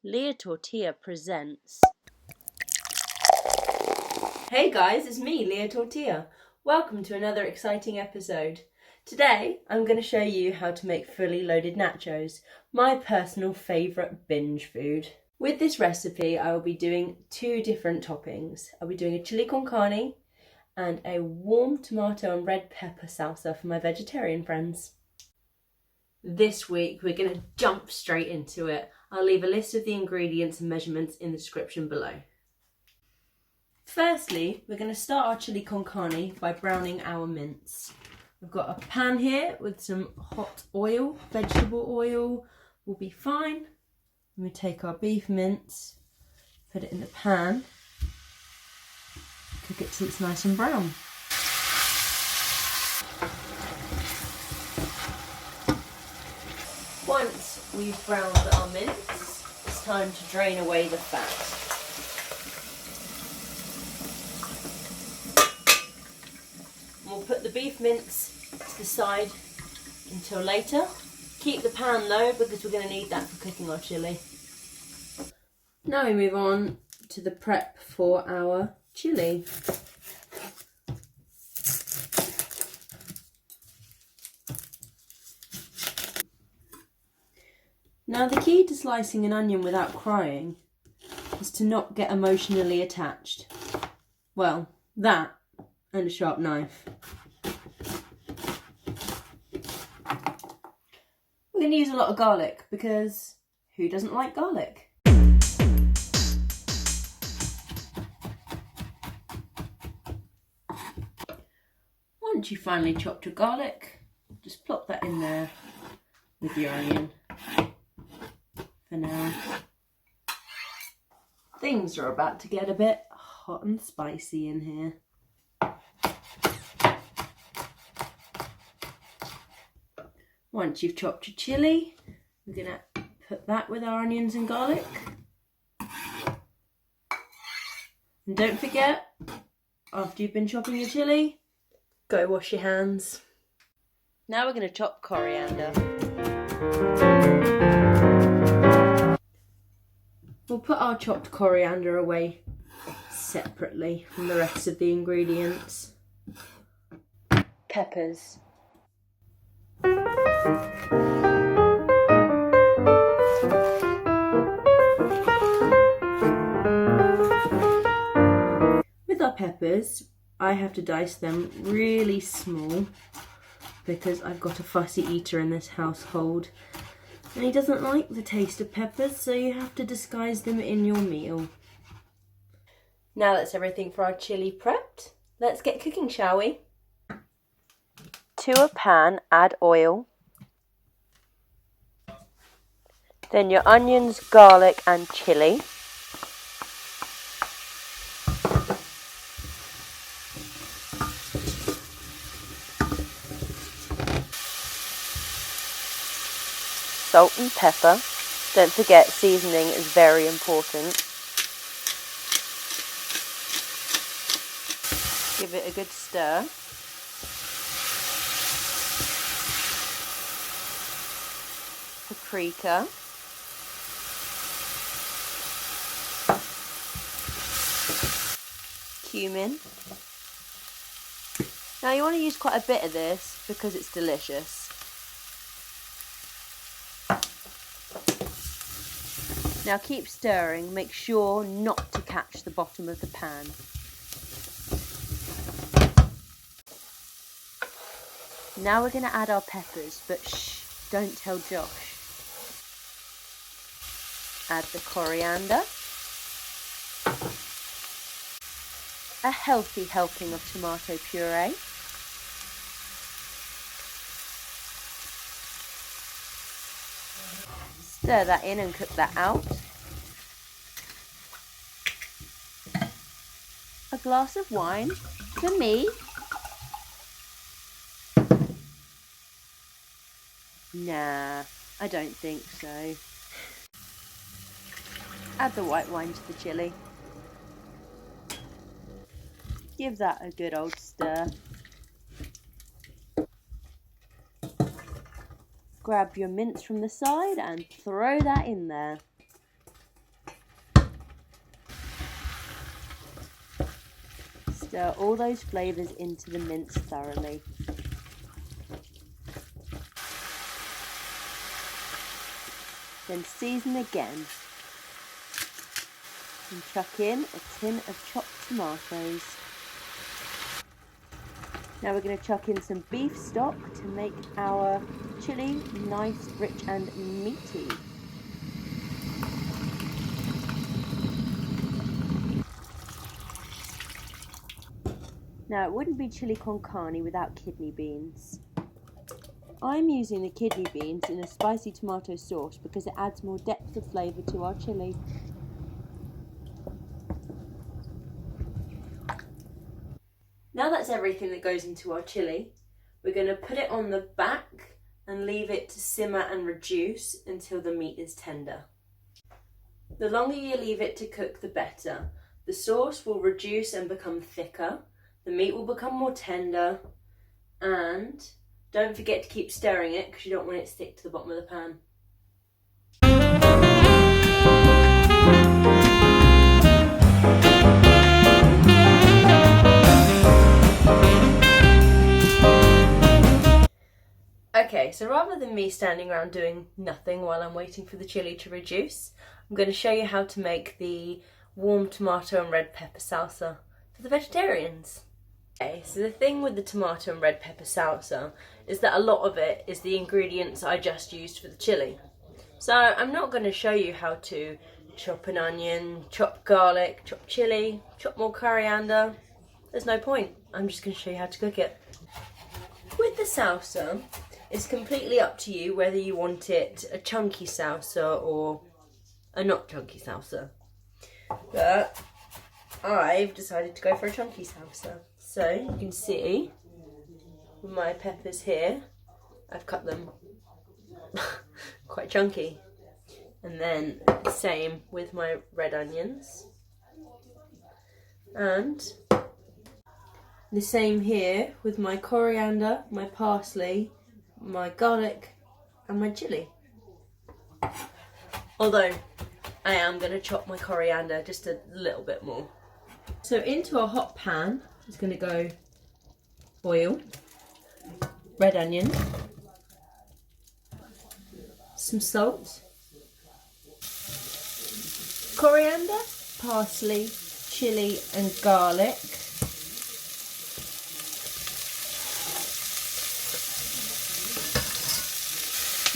Lia Tortilla presents. Hey guys, it's me, Lia Tortilla. Welcome to another exciting episode. Today, I'm going to show you how to make fully loaded nachos, my personal favourite binge food. With this recipe, I will be doing two different toppings. I'll be doing a chili con carne and a warm tomato and red pepper salsa for my vegetarian friends. This week, we're going to jump straight into it. I'll leave a list of the ingredients and measurements in the description below. Firstly, we're going to start our chili con carne by browning our mince. I've got a pan here with some hot oil, vegetable oil will be fine. And we take our beef mince, put it in the pan, cook it till it's nice and brown. Once we've browned our mince, it's time to drain away the fat. We'll put the beef mince to the side until later. Keep the pan low because we're going to need that for cooking our chilli. Now we move on to the prep for our chilli. Now the key to slicing an onion without crying is to not get emotionally attached. Well, that and a sharp knife. We're going to use a lot of garlic because who doesn't like garlic? Once you've finally chopped your garlic, just plop that in there with your onion for now. Things are about to get a bit hot and spicy in here. Once you've chopped your chilli, we're going to put that with our onions and garlic. And don't forget, after you've been chopping your chilli, go wash your hands. Now we're going to chop coriander. We'll put our chopped coriander away separately from the rest of the ingredients. Peppers. With our peppers, I have to dice them really small because I've got a fussy eater in this household and he doesn't like the taste of peppers, so you have to disguise them in your meal. Now that's everything for our chilli prepped. Let's get cooking, shall we? To a pan, add oil. Then your onions, garlic and chilli. Salt and pepper. Don't forget, seasoning is very important. Give it a good stir. Paprika. Cumin. Now you want to use quite a bit of this because it's delicious. Now keep stirring, make sure not to catch the bottom of the pan. Now we're going to add our peppers, but shh, don't tell Josh. Add the coriander. A healthy helping of tomato puree. Stir that in and cook that out. A glass of wine for me. Nah, I don't think so. Add the white wine to the chilli. Give that a good old stir. Grab your mince from the side and throw that in there. Stir all those flavours into the mince thoroughly. Then season again. And chuck in a tin of chopped tomatoes. Now we're going to chuck in some beef stock to make our chili nice, rich and meaty. Now it wouldn't be chili con carne without kidney beans. I'm using the kidney beans in a spicy tomato sauce because it adds more depth of flavour to our chili. Now that's everything that goes into our chili, we're going to put it on the back and leave it to simmer and reduce until the meat is tender. The longer you leave it to cook, the better. The sauce will reduce and become thicker, the meat will become more tender, and don't forget to keep stirring it because you don't want it to stick to the bottom of the pan. Okay, so rather than me standing around doing nothing while I'm waiting for the chili to reduce, I'm going to show you how to make the warm tomato and red pepper salsa for the vegetarians. Okay, so the thing with the tomato and red pepper salsa is that a lot of it is the ingredients I just used for the chili. So I'm not going to show you how to chop an onion, chop garlic, chop chili, chop more coriander. There's no point. I'm just going to show you how to cook it. With the salsa, it's completely up to you whether you want it a chunky salsa or a not chunky salsa. But I've decided to go for a chunky salsa. So you can see with my peppers here, I've cut them quite chunky. And then the same with my red onions. And the same here with my coriander, my parsley, my garlic and my chili. Although I am going to chop my coriander just a little bit more. So into a hot pan is going to go oil, red onion, some salt, coriander, parsley, chili and garlic.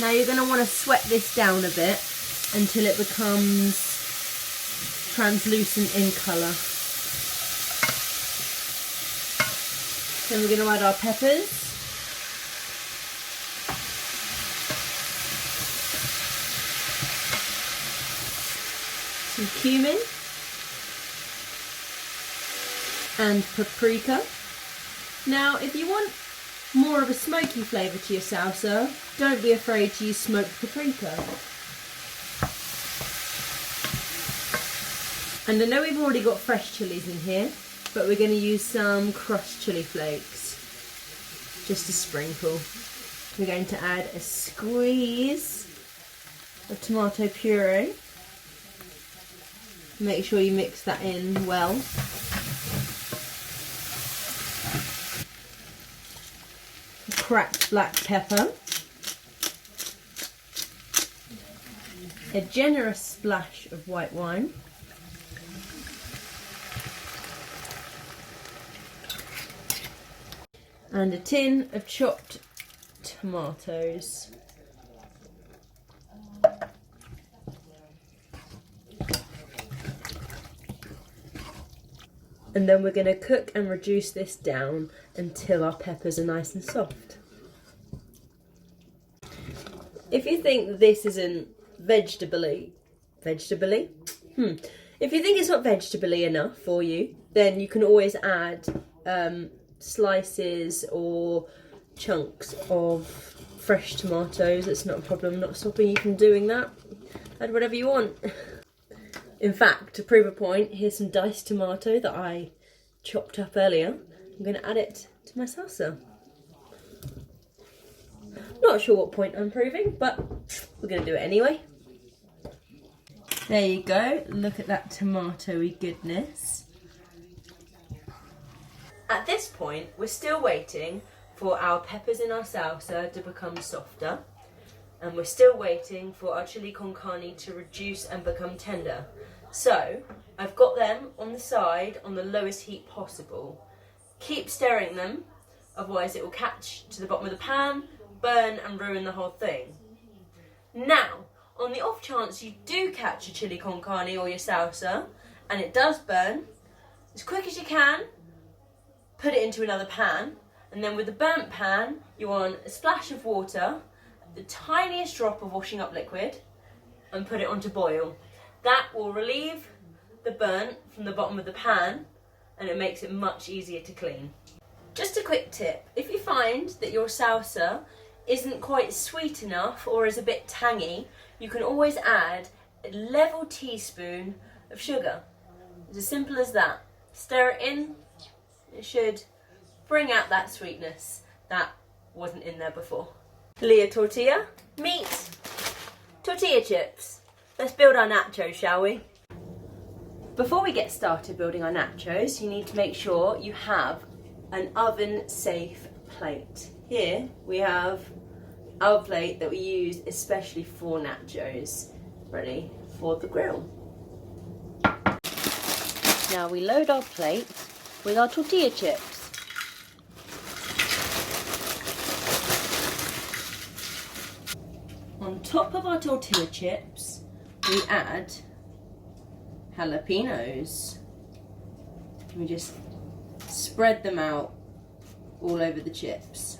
Now you're going to want to sweat this down a bit until it becomes translucent in colour. Then we're going to add our peppers. Some cumin. And paprika. Now if you want more of a smoky flavour to your salsa, don't be afraid to use smoked paprika. And I know we've already got fresh chilies in here, but we're going to use some crushed chili flakes, just a sprinkle. We're going to add a squeeze of tomato puree. Make sure you mix that in well. Cracked black pepper. A generous splash of white wine. And a tin of chopped tomatoes. And then we're going to cook and reduce this down until our peppers are nice and soft. If you think this isn't vegetably, if you think it's not vegetably enough for you, then you can always add slices or chunks of fresh tomatoes. It's not a problem, not stopping you from doing that. Add whatever you want. In fact, to prove a point, here's some diced tomato that I chopped up earlier. I'm going to add it to my salsa. Not sure what point I'm proving, but we're going to do it anyway. There you go. Look at that tomatoey goodness. point, we're still waiting for our peppers in our salsa to become softer, and we're still waiting for our chili con carne to reduce and become tender. So I've got them on the side on the lowest heat possible. Keep stirring them, otherwise it will catch to the bottom of the pan, burn and ruin the whole thing. Now, on the off chance you do catch your chili con carne or your salsa and it does burn, as quick as you can, put it into another pan, and then with the burnt pan you want a splash of water, the tiniest drop of washing up liquid, and put it on to boil. That will relieve the burnt from the bottom of the pan and it makes it much easier to clean. Just a quick tip, if you find that your salsa isn't quite sweet enough or is a bit tangy, you can always add a level teaspoon of sugar. It's as simple as that. Stir it in, it should bring out that sweetness that wasn't in there before. Lia Tortilla, meat, tortilla chips. Let's build our nachos, shall we? Before we get started building our nachos, you need to make sure you have an oven-safe plate. Here we have our plate that we use especially for nachos, ready for the grill. Now we load our plate with our tortilla chips. On top of our tortilla chips, we add jalapenos. We just spread them out all over the chips.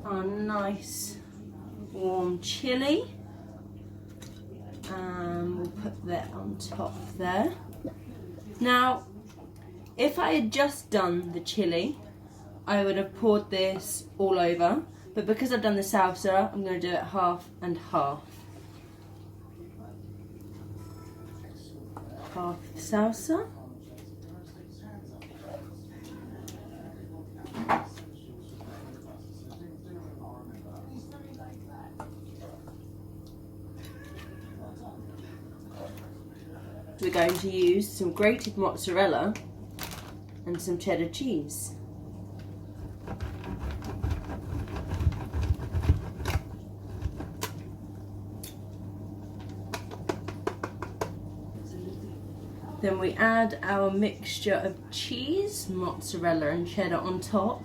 Our nice warm chili, and we'll put that on top there. Now, if I had just done the chili, I would have poured this all over, but because I've done the salsa, I'm going to do it half and half. Half salsa. We're going to use some grated mozzarella and some cheddar cheese. Then we add our mixture of cheese, mozzarella and cheddar on top,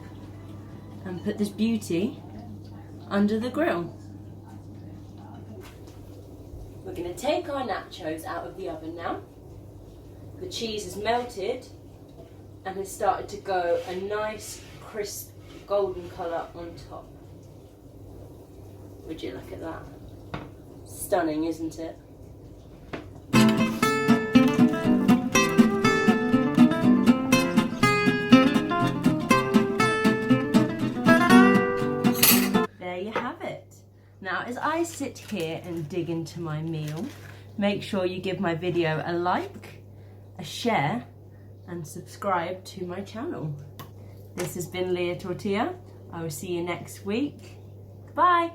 and put this beauty under the grill. We're going to take our nachos out of the oven now. The cheese is melted and has started to go a nice crisp golden colour on top. Would you look at that? Stunning, isn't it? There you have it. Now, as I sit here and dig into my meal, make sure you give my video a like, a share, and subscribe to my channel. This has been Lia Tortilla. I will see you next week. Goodbye.